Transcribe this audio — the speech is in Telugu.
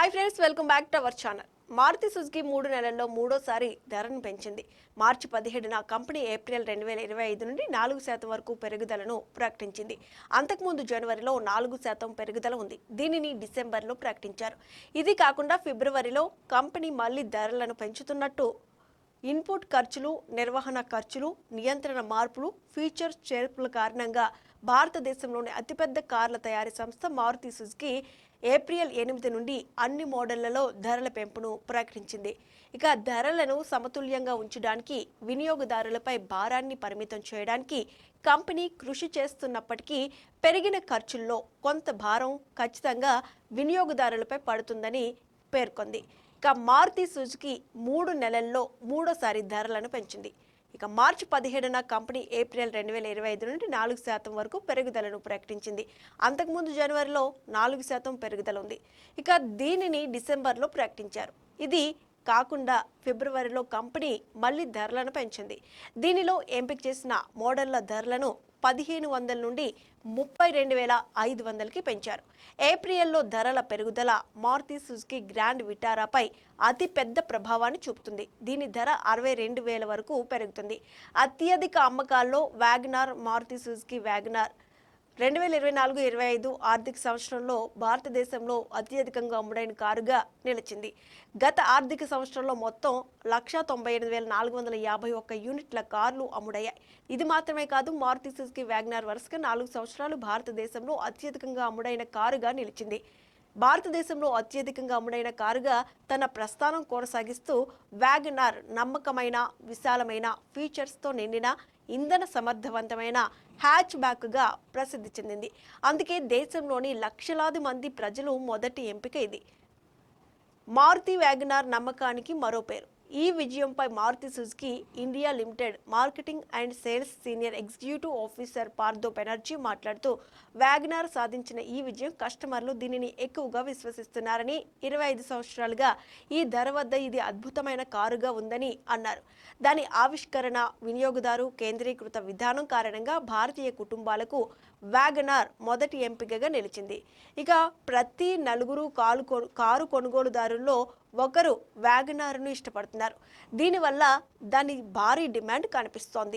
Hi friends, welcome back to our channel. Maruti Suzuki 3 నెలల్లో మూడోసారి ధరను పెంచింది. మార్చి 17న కంపెనీ ఏప్రిల్ 2025 నుండి 4% వరకు పెరుగుదలను ప్రకటించింది. అంతకుముందు జనవరిలో 4% పెరుగుదల ఉంది. దీనిని డిసెంబర్లో ప్రకటించారు. ఇది కాకుండా ఫిబ్రవరిలో కంపెనీ మళ్లీ ధరలను పెంచుతున్నట్టు ఇన్పుట్ ఖర్చులు, నిర్వహణ ఖర్చులు, నియంత్రణ మార్పులు, ఫీచర్స్ చేర్పుల కారణంగా భారతదేశంలోని అతిపెద్ద కార్ల తయారీ సంస్థ మారుతి సుజుకి ఏప్రిల్ 8 నుండి అన్ని మోడళ్లలో ధరల పెంపును ప్రకటించింది. ఇక ధరలను సమతుల్యంగా ఉంచడానికి, వినియోగదారులపై భారాన్ని పరిమితం చేయడానికి కంపెనీ కృషి చేస్తున్నప్పటికీ పెరిగిన ఖర్చుల్లో కొంత భారం ఖచ్చితంగా వినియోగదారులపై పడుతుందని పేర్కొంది. ఇక మారుతి సుజుకి 3 నెలల్లో మూడోసారి ధరలను పెంచింది. ఇక మార్చి 17న కంపెనీ ఏప్రిల్ 2025 నుండి 4% వరకు పెరుగుదలను ప్రకటించింది. అంతకుముందు జనవరిలో 4% పెరుగుదల ఉంది. ఇక దీనిని డిసెంబర్లో ప్రకటించారు. ఇది కాకుండా ఫిబ్రవరిలో కంపెనీ మళ్లీ ధరలను పెంచింది. దీనిలో ఎంపిక చేసిన మోడళ్ల ధరలను 1500 నుండి 32,500కి పెంచారు. ఏప్రిల్లో ధరల పెరుగుదల మారుతి సుజుకి గ్రాండ్ విటారాపై అతి పెద్ద ప్రభావాన్ని చూపుతుంది. దీని ధర 62,000 వరకు పెరుగుతుంది. అత్యధిక అమ్మకాల్లో వ్యాగనార్, మారుతి సుజుకి వ్యాగనార్ 2024-25 ఆర్థిక సంవత్సరంలో భారతదేశంలో అత్యధికంగా అమ్ముడైన కారుగా నిలిచింది. గత ఆర్థిక సంవత్సరంలో మొత్తం 198,451 యూనిట్ల కార్లు అమ్ముడయ్యాయి. ఇది మాత్రమే కాదు, మారుతి సుజుకి వ్యాగనార్ వరుసగా 4 సంవత్సరాలు భారతదేశంలో అత్యధికంగా అమ్ముడైన కారుగా నిలిచింది. భారతదేశంలో అత్యధికంగా అమ్ముడైన కారుగా తన ప్రస్థానం కొనసాగిస్తూ వ్యాగనార్ నమ్మకమైన, విశాలమైన ఫీచర్స్తో నిండిన, ఇంధన సమర్థవంతమైన హ్యాచ్ బ్యాక్గా ప్రసిద్ధి చెందింది. అందుకే దేశంలోని లక్షలాది మంది ప్రజలు మొదటి ఎంపిక ఇది. మారుతి వ్యాగనార్ నమ్మకానికి మరో పేరు. ఈ విజయంపై Maruti Suzuki India Limited marketing and sales senior executive officer Partho Banerjee మాట్లాడుతూ, వ్యాగనార్ సాధించిన ఈ విజయం కస్టమర్లు దీనిని ఎక్కువగా విశ్వసిస్తున్నారని, 25 సంవత్సరాలుగా ఈ ధర వద్ద ఇది అద్భుతమైన కారుగా ఉందని అన్నారు. దాని ఆవిష్కరణ, వినియోగదారు కేంద్రీకృత విధానం కారణంగా భారతీయ కుటుంబాలకు వ్యాగనార్ మొదటి ఎంపికగా నిలిచింది. ఇక ప్రతి నలుగురు కారు కొనుగోలుదారుల్లో ఒకరు వ్యాగనార్ను ఇష్టపడుతున్నారు. దీనివల్ల దాని భారీ డిమాండ్ కనిపిస్తోంది.